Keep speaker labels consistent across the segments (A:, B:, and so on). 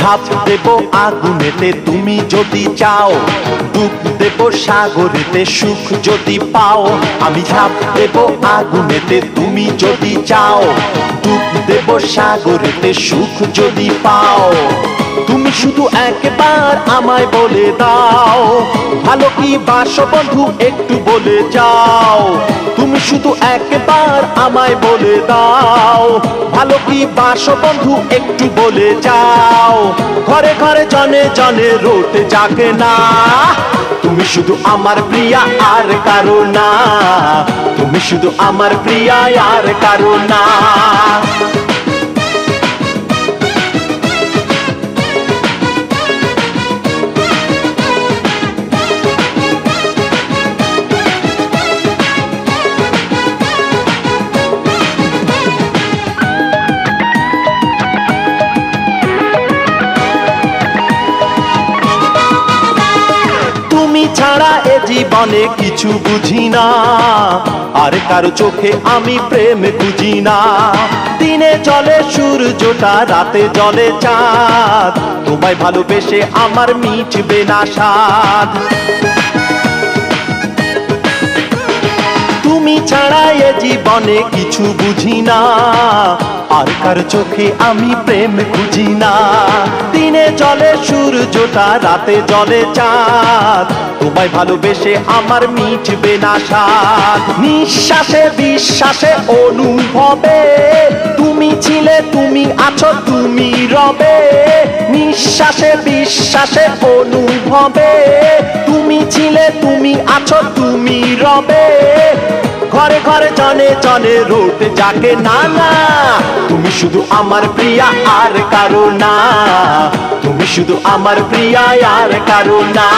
A: ঝাঁপ দেব আগুনেতে তুমি যদি চাও, ডুব দেব সাগরেতে সুখ যদি পাও। আমি ঝাঁপ দেব আগুনেতে তুমি যদি চাও, ডুব দেব সাগরেতে সুখ যদি পাও। তুমি শুধু একবার আমায় বলে দাও, ভালো কি বাসো বন্ধু একটু বলে যাও। তুমি শুধু একবার আমায় বলে দাও, ভালো কি বাসো বন্ধু একটু বলে যাও। ঘরে ঘরে জনে জনে রোট জাগে না, তুমি শুধু আমার প্রিয়া আর কারো না। তুমি শুধু আমার প্রিয়া আর কারো না। তুমি ছাড়া এ জীবনে কিছু বুঝি না, আর কারো চোখে আমি প্রেম খুঁজি না। দিনে জলে সূর্যটা, রাতে জলে চাঁদ, তোমায় ভালোবেসে আমার মিটবে না স্বাদ। তুমি ছাড়া এ জীবনে কিছু বুঝি না, আর কার চোখে আমি প্রেম খুঁজি না। দিনে জলে সূর্যটা, রাতে জলে চাঁদ, তোমায় ভালোবেসে আমার মিটবে না স্বাদ। নিঃশ্বাসে বিশ্বাসে অনুভবে তুমি ছিলে, তুমি আছো, তুমি রবে। নিঃশ্বাসে বিশ্বাসে অনুভবে তুমি ছিলে, তুমি আছো, তুমি রবে। ঘরে ঘরে জনে জনে রোট জাগে না না, তুমি শুধু আমার প্রিয়া আর কারো না। তুমি শুধু আমার প্রিয়া আর কারো না।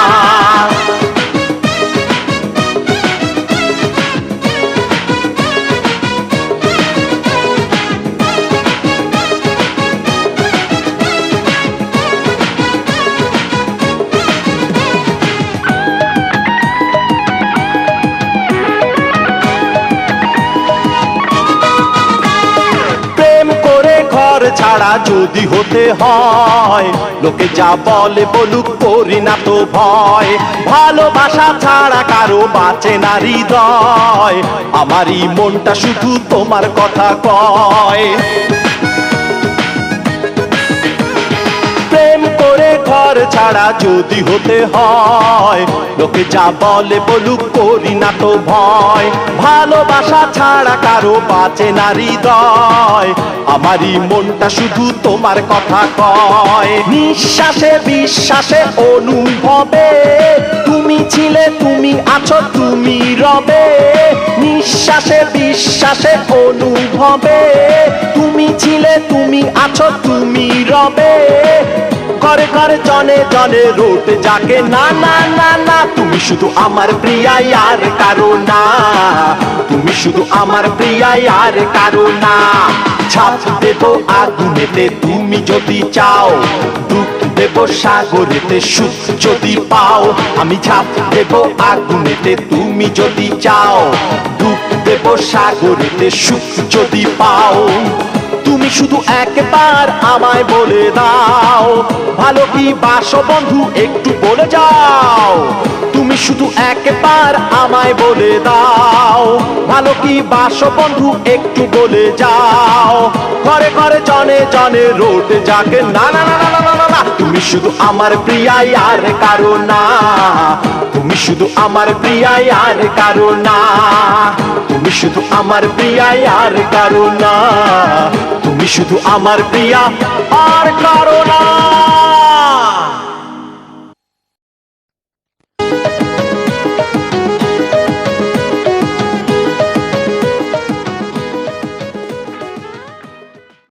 A: ছাড়া যদি হতে হয়, লোকে যা বলে বলুক, করি না তো ভয়। ভালোবাসা ছাড়া কারো বাঁচে না হৃদয়, আমারই মনটা শুধু তোমার কথা কয়। প্রেম করে ঘর ছাড়া যদি হতে হয়, লোকে যা বলে বলুক, করি না তো ভয়। ভালোবাসা ছাড়া কারো বাঁচে না হৃদয়, আমারই মনটা শুধু তোমার কথা কয়। নিঃশ্বাসে বিশ্বাসে অনুভবে তুমি ছিলে, তুমি আছো, তুমি রবে। নিঃশ্বাসে বিশ্বাসে অনুভবে তুমি ছিলে, তুমি আছো, তুমি রবে। ঘরে ঘরে জনে জনে রোট জাগে না না না না, তুমি শুধু আমার প্রিয়া আর কারো না। তুমি শুধু আমার প্রিয়া আর কারো না। ঝাঁপ দেব আগুনেতে তুমি যদি চাও, ডুব দেব সাগরেতে সুখ যদি পাও। আমি ঝাঁপ দেব আগুনেতে তুমি যদি চাও, ডুব দেব সাগরেতে সুখ যদি পাও। তুমি শুধু একবার আমায় বলে দাও, ভালো কি বাসো বন্ধু একটু বলে যাও। তুমি শুধু একবার আমায় বলে দাও, ভালো কি বাসো বন্ধু একটু বলে যাও। ঘরে ঘরে জনে জনে রোট জাগে না না না না না না, তুমি শুধু আমার প্রিয়া আর কারো না। তুমি শুধু আমার প্রিয়া আর কারো না। তুমি শুধু আমার প্রিয়া আর কারো না। তুমি শুধু আমার প্রিয়া আর কারো